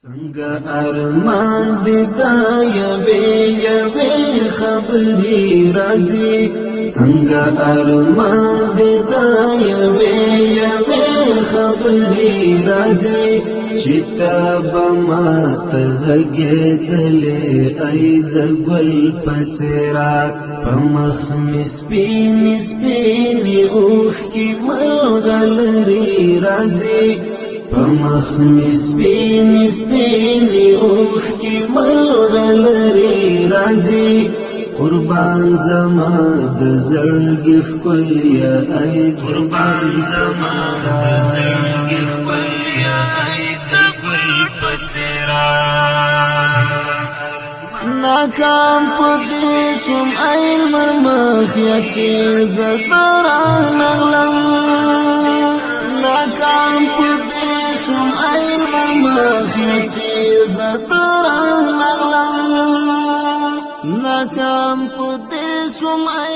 څنګه ارمان دې دا یوې خبرې راځي څنګه ارمان دې دا یوې خبرې راځي چې تا به ماته غږېدلې ای د ګل په څېره په مخ مې سپینې سپینې اوښکې ملغلرې راځي پمخ می سپینی سپینی اوښکې ملغلرې راځي قربان زما د زړګي ښکليه ای قربان زما د زړګي ښکليه ای د ګل په څېره ناکام پدې شوم ای مرمخیا چې زه درانغلم ناکام پدې ای مرمخیا چې زه درانغلم ناکام پدې شوم ای